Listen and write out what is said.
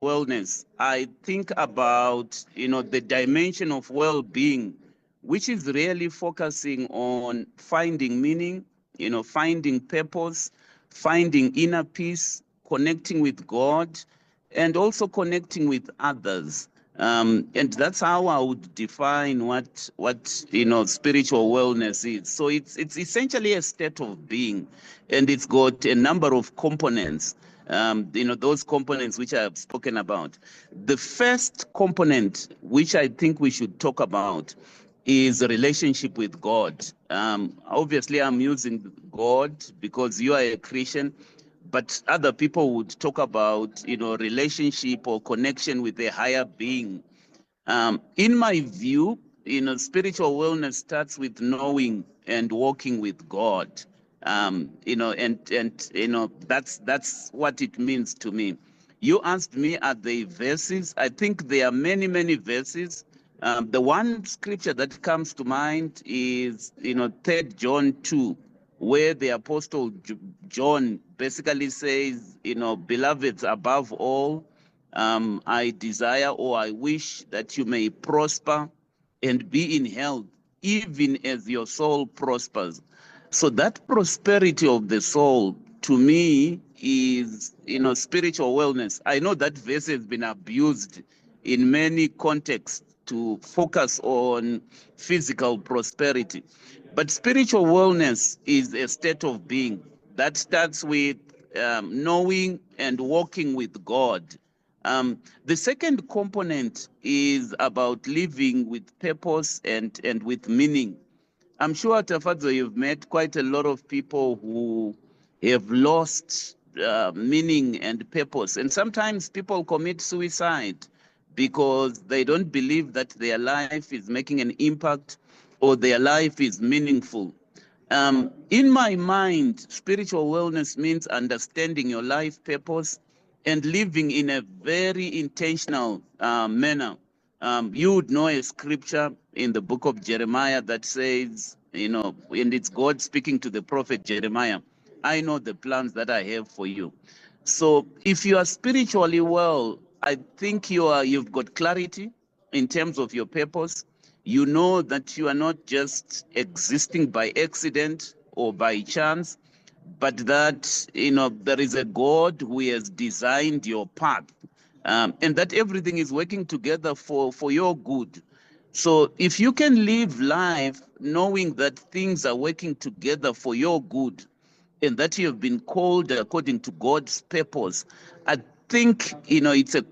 wellness, I think about, the dimension of well-being, which is really focusing on finding meaning, finding purpose, finding inner peace, connecting with God, and also connecting with others. And that's how I would define what spiritual wellness is. So it's essentially a state of being, and it's got a number of components. Those components which I have spoken about. The first component, which I think we should talk about, is a relationship with God. Obviously, I'm using God because you are a Christian, but other people would talk about, relationship or connection with a higher being. In my view, spiritual wellness starts with knowing and walking with God. That's what it means to me. You asked me, are they verses? I think there are many, many verses. The one scripture that comes to mind is, 3 John 2, where the Apostle John basically says, beloveds, above all, I desire or I wish that you may prosper and be in health, even as your soul prospers. So that prosperity of the soul, to me, is, spiritual wellness. I know that verse has been abused in many contexts to focus on physical prosperity. But spiritual wellness is a state of being that starts with knowing and walking with God. The second component is about living with purpose and with meaning. I'm sure, Tafadzo, you've met quite a lot of people who have lost meaning and purpose. And sometimes people commit suicide because they don't believe that their life is making an impact or their life is meaningful. In my mind, spiritual wellness means understanding your life purpose and living in a very intentional manner. You would know a scripture in the book of Jeremiah that says, and it's God speaking to the prophet Jeremiah, I know the plans that I have for you. So if you are spiritually well, I think you've got clarity in terms of your purpose. You know that you are not just existing by accident or by chance, but that, there is a God who has designed your path, and that everything is working together for your good. So if you can live life knowing that things are working together for your good and that you have been called according to God's purpose, I think, it's a